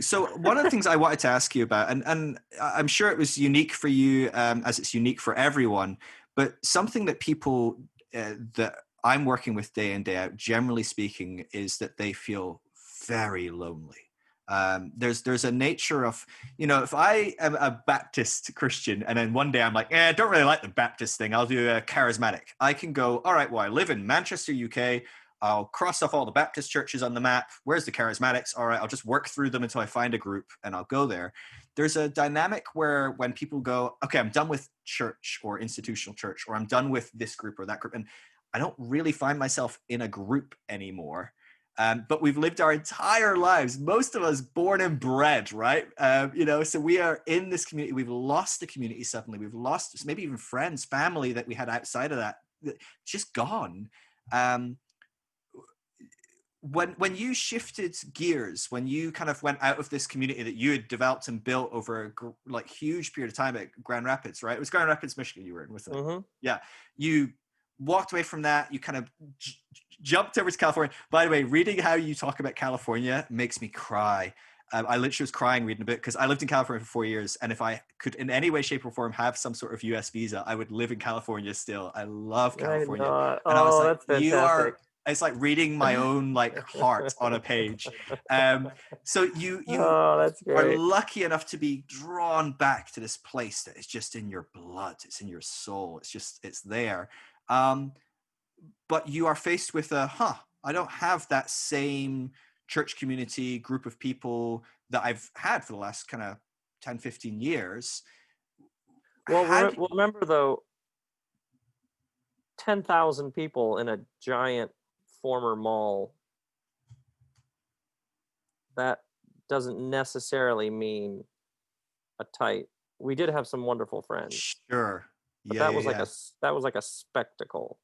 So one of the things I wanted to ask you about, and I'm sure it was unique for you, as it's unique for everyone, but something that people that I'm working with day in, day out, generally speaking, is that they feel very lonely. There's a nature of, if I am a Baptist Christian and then one day I'm like, I don't really like the Baptist thing, I'll do a charismatic. I can go, all right, well, I live in Manchester, UK. I'll cross off all the Baptist churches on the map. Where's the charismatics? All right, I'll just work through them until I find a group and I'll go there. There's a dynamic where when people go, okay, I'm done with church or institutional church, or I'm done with this group or that group, and I don't really find myself in a group anymore. But we've lived our entire lives, most of us born and bred, right? So we are in this community. We've lost the community suddenly. We've lost maybe even friends, family that we had outside of that, just gone. When you shifted gears, when you kind of went out of this community that you had developed and built over a huge period of time at Grand Rapids, right? It was Grand Rapids, Michigan you were in, wasn't it? Mm-hmm. Yeah. You walked away from that. You kind of jumped over to California. By the way, reading how you talk about California makes me cry. I literally was crying reading a bit because I lived in California for 4 years. And if I could in any way, shape or form have some sort of US visa, I would live in California still. I love California. And I was like, that's fantastic. It's like reading my own heart on a page. So you that's are great. lucky enough to be drawn back to this place that is just in your blood. It's in your soul. It's there. But you are faced with I don't have that same church community group of people that I've had for the last kind of 10, 15 years. Well, remember though, 10,000 people in a giant former mall, that doesn't necessarily mean a tight. We did have some wonderful friends. Sure. But that was like a spectacle.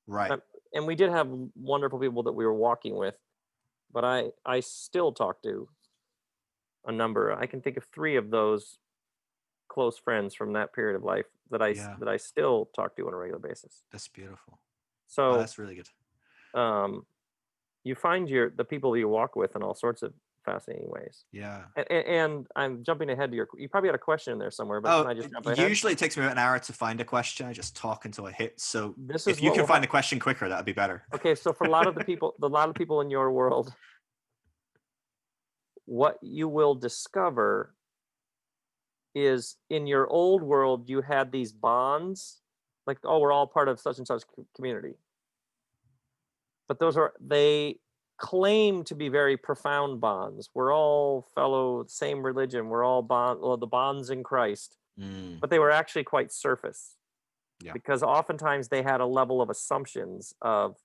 Right. And we did have wonderful people that we were walking with, but I still talk to a number. I can think of 3 of those close friends from that period of life that I still talk to on a regular basis. That's beautiful. So that's really good. You find the people you walk with in all sorts of fascinating ways. Yeah. And I'm jumping ahead to you probably had a question in there somewhere, but can I just jump ahead? Usually it takes me about an hour to find a question. I just talk until I hit. So if you what can find a question quicker, that'd be better. Okay, so for a lot of the people in your world, what you will discover is in your old world you had these bonds, like, oh, we're all part of such and such community. But they claim to be very profound bonds. We're all fellow, same religion. We're all the bonds in Christ. But they were actually quite surface. Yeah. Because oftentimes they had a level of assumptions of,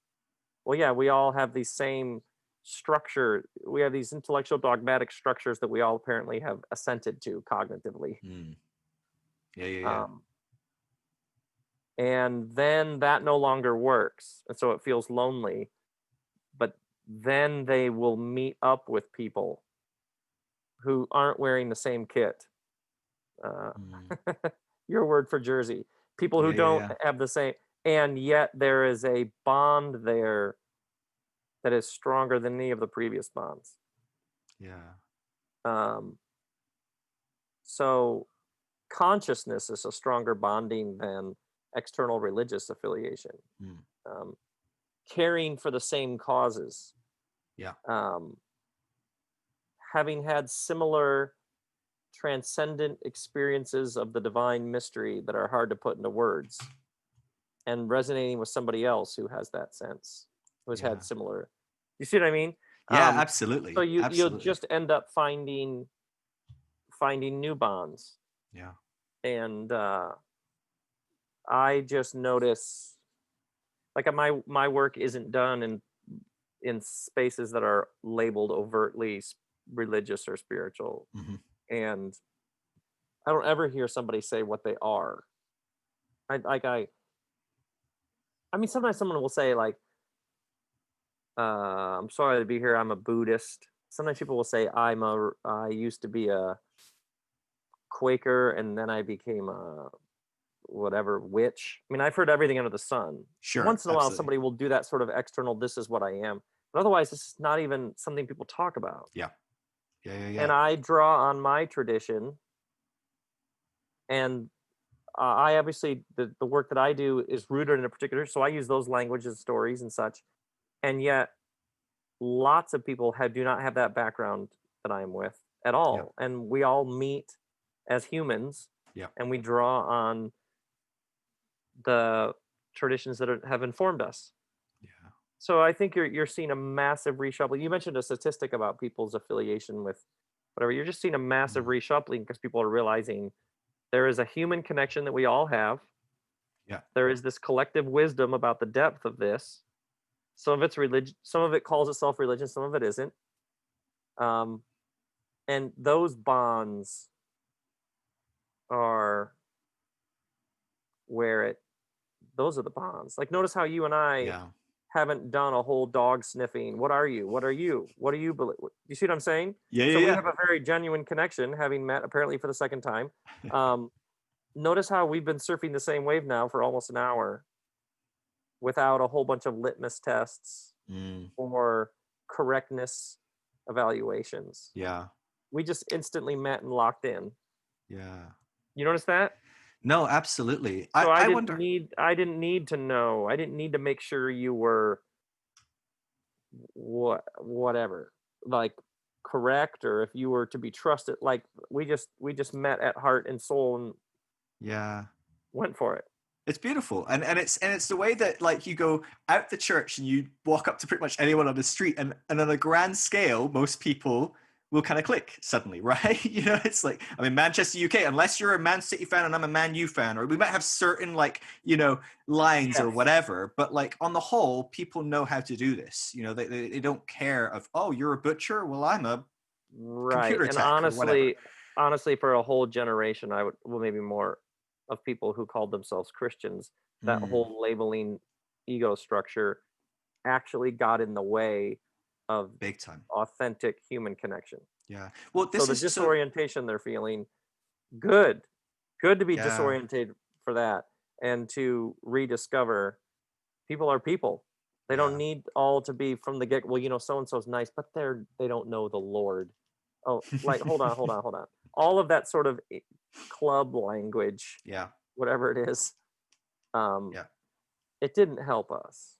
well, yeah, we all have the same structure. We have these intellectual dogmatic structures that we all apparently have assented to cognitively. Yeah. And then that no longer works. And so it feels lonely. But then they will meet up with people who aren't wearing the same kit. Your word for jersey. People who don't have the same. And yet there is a bond there that is stronger than any of the previous bonds. Yeah. So consciousness is a stronger bonding than external religious affiliation. Caring for the same causes. Yeah. Having had similar transcendent experiences of the divine mystery that are hard to put into words, and resonating with somebody else who has that sense, who has had similar. You see what I mean? Yeah, absolutely. So you'll just end up finding new bonds. Yeah. And I just notice, like, my work isn't done in spaces that are labeled overtly religious or spiritual. And I don't ever hear somebody say what they are. I mean, sometimes someone will say, like, I'm sorry to be here, I'm a Buddhist. Sometimes people will say, I used to be a Quaker and then I became a whatever witch. I mean, I've heard everything under the sun. Sure. Once in a while, somebody will do that sort of external, this is what I am. But otherwise, this is not even something people talk about. Yeah. And I draw on my tradition, and I obviously the work that I do is rooted in a particular, so I use those languages, stories, and such. And yet, lots of people do not have that background that I am with at Yeah. all, and we all meet as humans, Yeah. and we draw on the traditions that have informed us. Yeah. So I think you're seeing a massive reshuffling. You mentioned a statistic about people's affiliation with whatever. You're just seeing a massive Mm. reshuffling because people are realizing there is a human connection that we all have. Yeah. There is this collective wisdom about the depth of this. Some of it's religion, some of it calls itself religion, some of it isn't. Um, and those bonds are where it those are the bonds. Like notice how you and I Yeah. haven't done a whole dog sniffing. What are you? What are you? What do you believe? You see what I'm saying? Yeah. So we Yeah. have a very genuine connection, having met apparently for the second time. Um, Notice how we've been surfing the same wave now for almost an hour without a whole bunch of litmus tests Mm. or correctness evaluations. Yeah. We just instantly met and locked in. Yeah. You notice that? No, absolutely. So I wonder. I didn't need to know. I didn't need to make sure you were whatever, like correct, or if you were to be trusted. Like we just met at heart and soul and Yeah. went for it. It's beautiful. And it's the way that like you go out the church and you walk up to pretty much anyone on the street and on a grand scale, most people will kind of click suddenly, right? You know, it's like I'm in Manchester, UK, unless you're a Man City fan and I'm a Man U fan, or we might have certain like, you know, lines or Yes. whatever, but like on the whole, people know how to do this. You know, they don't care of, oh, you're a butcher, well, I'm a Right. computer And tech or whatever. honestly, for a whole generation, I would, well, maybe more, of people who called themselves Christians, that Mm, whole labeling ego structure actually got in the way of big time. authentic human connection. Yeah. Well, So this the is so disorientation they're feeling, good. Good to be yeah. disoriented for that and to rediscover people are people. They don't Yeah. need all to be from the get. Well, so and so's nice, but they don't know the Lord. Oh, like hold on. All of that sort of club language, Yeah. whatever it is, um, Yeah. it didn't help us.